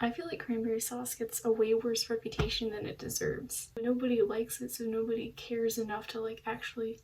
I feel like cranberry sauce gets a way worse reputation than it deserves. Nobody likes it, so nobody cares enough to like actually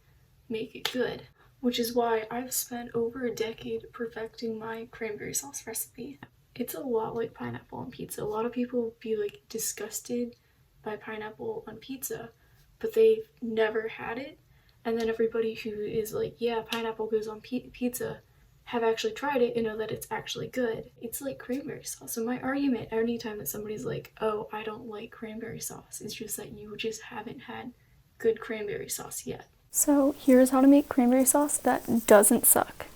make it good. Which is why I've spent over a decade perfecting my cranberry sauce recipe. It's a lot like pineapple on pizza. A lot of people be like disgusted by pineapple on pizza, but they've never had it. And then everybody who is like, yeah, pineapple goes on pizza, have actually tried it and know that it's actually good. It's like cranberry sauce. So my argument anytime that somebody's like, oh, I don't like cranberry sauce, is just that you just haven't had good cranberry sauce yet. So here's how to make cranberry sauce that doesn't suck.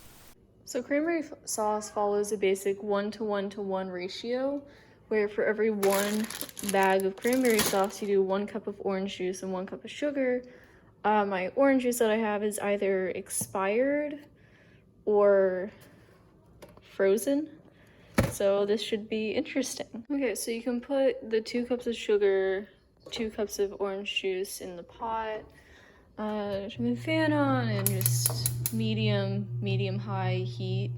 So cranberry sauce follows a basic 1:1:1 ratio, where for every 1 bag of cranberry sauce, you do 1 cup of orange juice and 1 cup of sugar. My orange juice that I have is either expired or frozen, so this should be interesting. Okay, so you can put the 2 cups of sugar, 2 cups of orange juice in the pot, turn the fan on, and just medium high heat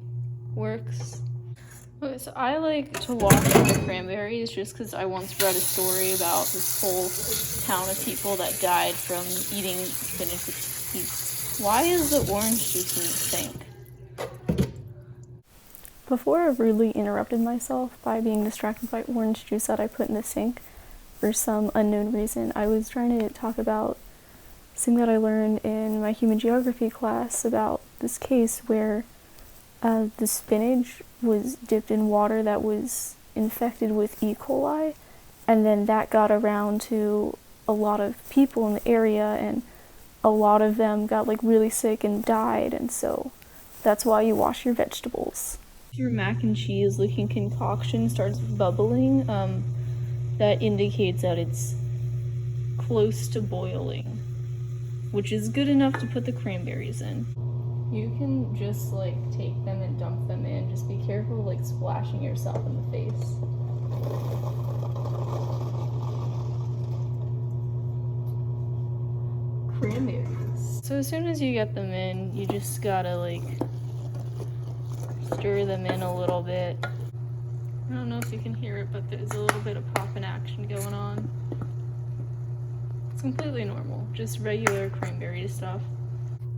works. Okay, so I like to wash the cranberries just because I once read a story about this whole town of people that died from eating spinach with teeth. Why is the orange juice in the sink? Before I rudely interrupted myself by being distracted by orange juice that I put in the sink for some unknown reason, I was trying to talk about something that I learned in my human geography class about this case where the spinach was dipped in water that was infected with E. coli, and then that got around to a lot of people in the area, and a lot of them got like really sick and died, and so that's why you wash your vegetables. If your mac and cheese looking concoction starts bubbling, that indicates that it's close to boiling, which is good enough to put the cranberries in. You can just like take them and dump them in. Just be careful like splashing yourself in the face. Cranberries. So as soon as you get them in, you just gotta like stir them in a little bit. I don't know if you can hear it, but there's a little bit of popping action going on. It's completely normal, just regular cranberry stuff.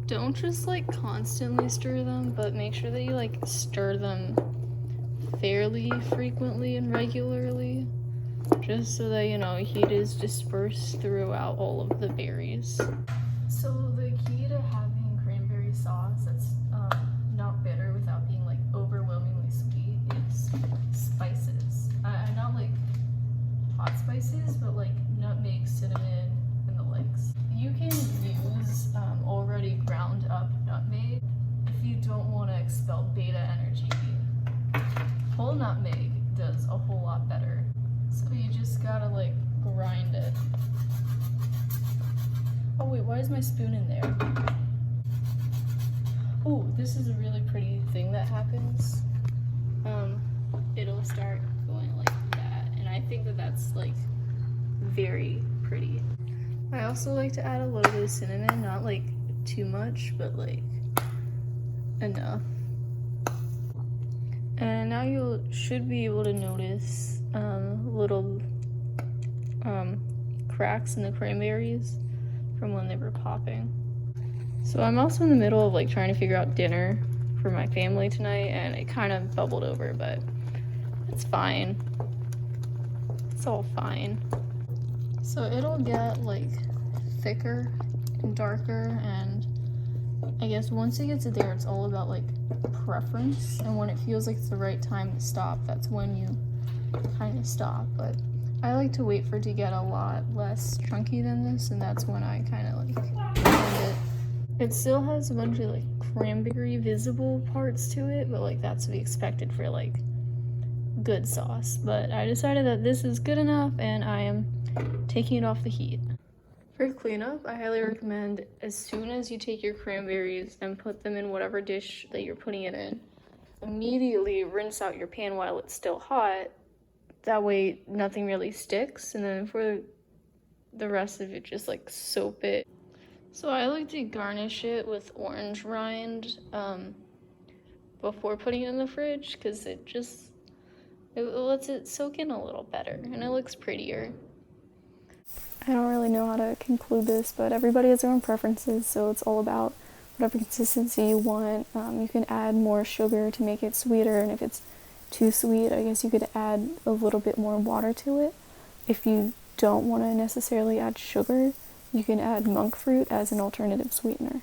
Don't just like constantly stir them, but make sure that you like stir them fairly frequently and regularly, just so that you know heat is dispersed throughout all of the berries. So the key to having cranberry sauce that's not bitter without being like overwhelmingly sweet is spices. Not like hot spices, but like nutmeg, cinnamon, and the likes. You can use already ground up nutmeg if you don't want to expel beta energy. Whole nutmeg does a whole lot better. So you just gotta like grind it. Oh wait, why is my spoon in there? Oh, this is a really pretty thing that happens. It'll start going like that, and I think that that's like very pretty. I also like to add a little bit of cinnamon, not like too much, but like enough. And now you should be able to notice little cracks in the cranberries from when they were popping. So I'm also in the middle of like trying to figure out dinner for my family tonight, and it kind of bubbled over, but it's fine. It's all fine. So it'll get like thicker and darker, and I guess once it gets there, it's all about like preference, and when it feels like it's the right time to stop, that's when you kind of stop. But I like to wait for it to get a lot less chunky than this, and that's when I kind of like blend it. It still has a bunch of like cranberry visible parts to it, but like that's to be expected for like good sauce. But I decided that this is good enough, and I am taking it off the heat. For cleanup, I highly recommend as soon as you take your cranberries and put them in whatever dish that you're putting it in, immediately rinse out your pan while it's still hot. That way nothing really sticks, and then for the rest of it, just like soap it. So I like to garnish it with orange rind before putting it in the fridge, because it just It lets it soak in a little better, and it looks prettier. I don't really know how to conclude this, but everybody has their own preferences, so it's all about whatever consistency you want. You can add more sugar to make it sweeter, and if it's too sweet, I guess you could add a little bit more water to it. If you don't want to necessarily add sugar, you can add monk fruit as an alternative sweetener.